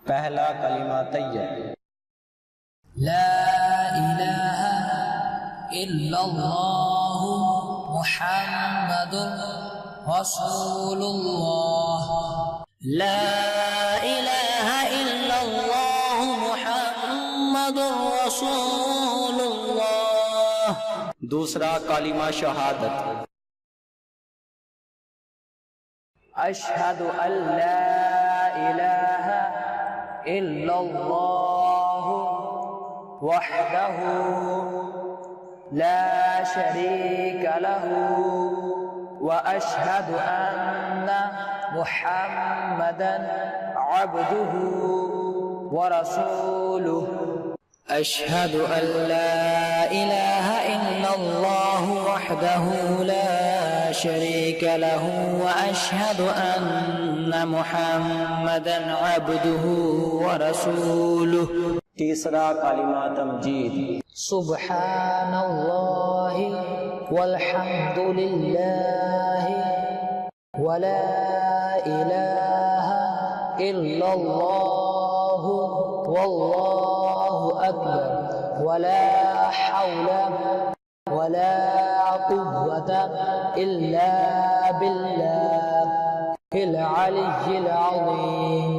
पहला कलिमा तैयब। ला इलाहा इल्लल्लाह मुहम्मदुर रसूलुल्लाह। ला इलाहा इल्लल्लाह मुहम्मदुर रसूलुल्लाह। दूसरा कलिमा शहादत। अशहदु अल्ला इलाहा इल्लल्लाह वहदहु ला शरीका लहु व अशहदु अन्ना मुहम्मदन अब्दुहु व रसूलुहु। अशहदु अल्ला इलाहा इल्लल्लाह वहदहु ला शरीका लहु व अशहदु अन्ना मुहम्मदन अब्दुहु व रसूलुहु। तीसरा कलिमा तमजीद। सुब्हानल्लाहि वल्हम्दुलिल्लाहि वला इलाहा इल्लल्लाहु वल्लाहु अकबर वला हौला वला कुव्वता इल्ला बिल्लाहिल अलिय्यिल अज़ीम।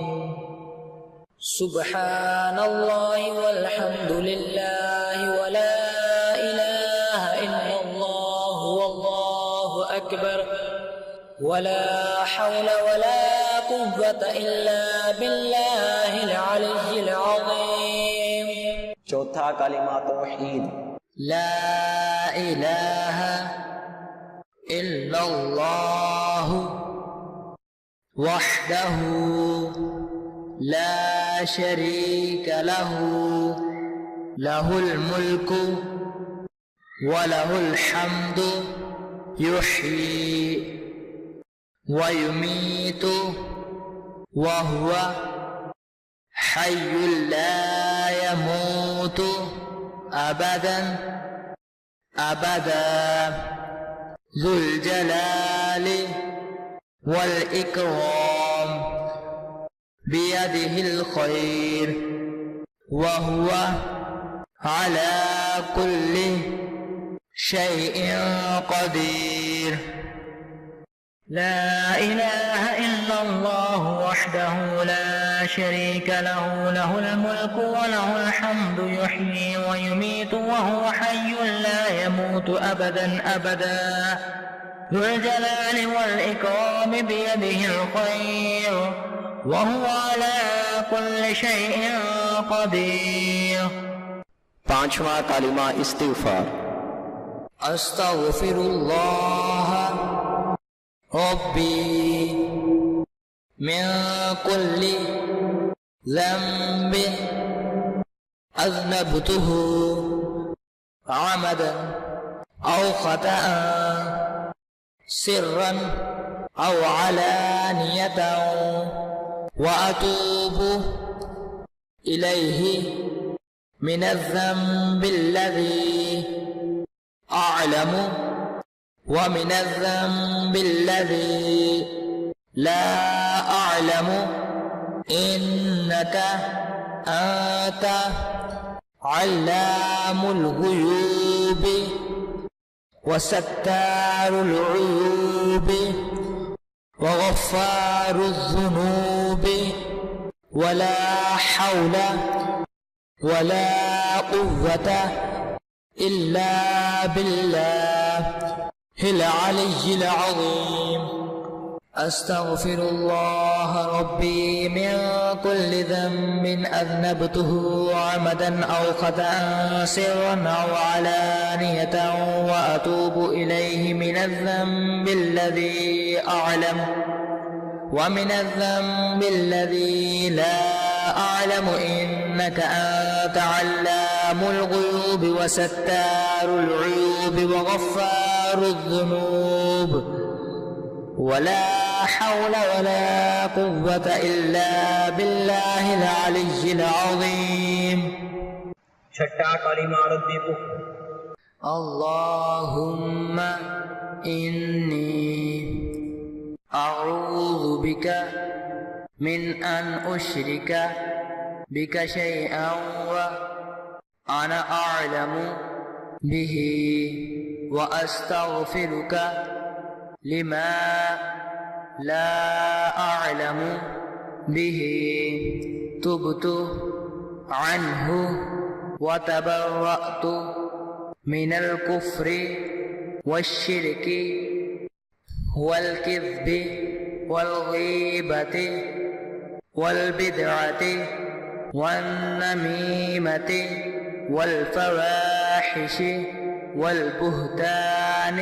सुब्हानल्लाहि वल्हम्दुलिल्लाहि वला इलाहा इल्लल्लाहु वल्लाहु अकबर वला हौला वला कुव्वता इल्ला बिल्लाहिल अलिय्यिल अज़ीम। चौथा कलिमा तौहीद। ला इलाहा इल्लल्लाहु वहदहु ला शरीका लहु लहुल मुल्कु व लहुल हम्दु युह्यी व युमीतु व हुवा हय्युल ला यमूतु अबदन अबदा ज़ुल जलाली वल इकराम बियदिहिल खैर व हुवा अला कुल्लि शैइन क़दीर। ला इलाहा इल्लल्लाह वहदहु ला शरीका लहु लहुल मुल्कु व लहुल हम्दु युह्यी व युमीतु व हुवा हय्युन ला यमूतु अबदन अबदा ज़ुल जलाली वल इकराम बियदिहिल खैर व हुवा अला कुल्लि शैइन क़दीर। पांचवा कलिमा इस्तिग़फ़ार। अस्तग़फिरुल्लाह रब्बी मिन कुल्लि ज़ंबिन अज़नबतुहु अमदन औ ख़तअन सिर्रन औ अलानियतन व अतूबु इलैहि मिनज़्ज़ंबिल्लज़ी अअलमु व मिनज़्ज़ंबिल्लज़ी ला अअलमु इन्नका अंत अल्लामुल गुयूब व सत्तारुल उयूब व गफ़्फ़ारुज़ ज़ुनूब वला हौला वला कुव्वता इल्ला बिल्लाहिल अलिय्यिल अज़ीम। अस्तग़फिरुल्लाह रब्बी मिन कुल्लि ज़ंबिन अज़नबतुहु अमदन औ ख़तअन सिर्रन औ अलानियतन व अतूबु इलैहि मिनज़्ज़ंबिल्लज़ी अअलमु व मिनज़्ज़ंबिल्लज़ी ला अअलमु इन्नका अंत अल्लामुल गुयूब व सत्तारुल उयूब व गफ़्फ़ारुज़ ज़ुनूब वला हौला वला कुव्वता इल्ला बिल्लाहिल अलिय्यिल अज़ीम। छठा कलिमा रद्दीपु। अल्लाहुम्मा इन्नी अऊज़ु बिका मिन अन उश्रिका بك شيئا وأنا أعلم به وأستغفرك لما لا أعلم به تبت عنه وتبرأت من الكفر والشرك والكذب والغيبة والبدعة والنميمة والفواحش والبهتان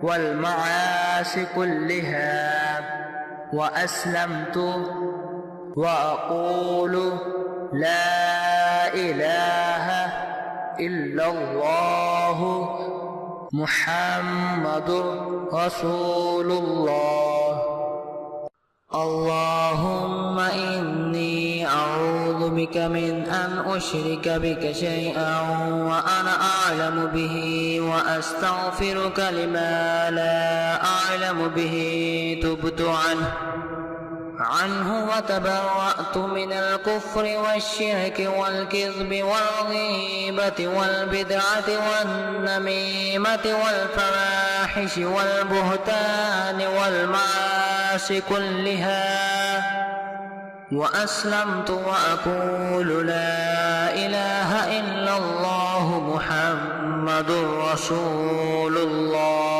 والمعاصي كلها، وأسلمت وأقول لا إله إلا الله محمد رسول الله. اللهم إني أعوذ بك من أن أشرك بك شيئا وأنا أعلم به وأستغفرك لما لا أعلم به تبت عنه وتبرأت من الكفر والشرك والكذب والغيبة والبدعة والنميمة والفواحش والبهتان والمعاصي كلها، وأسلمت وأقول لا إله إلا الله محمد رسول الله.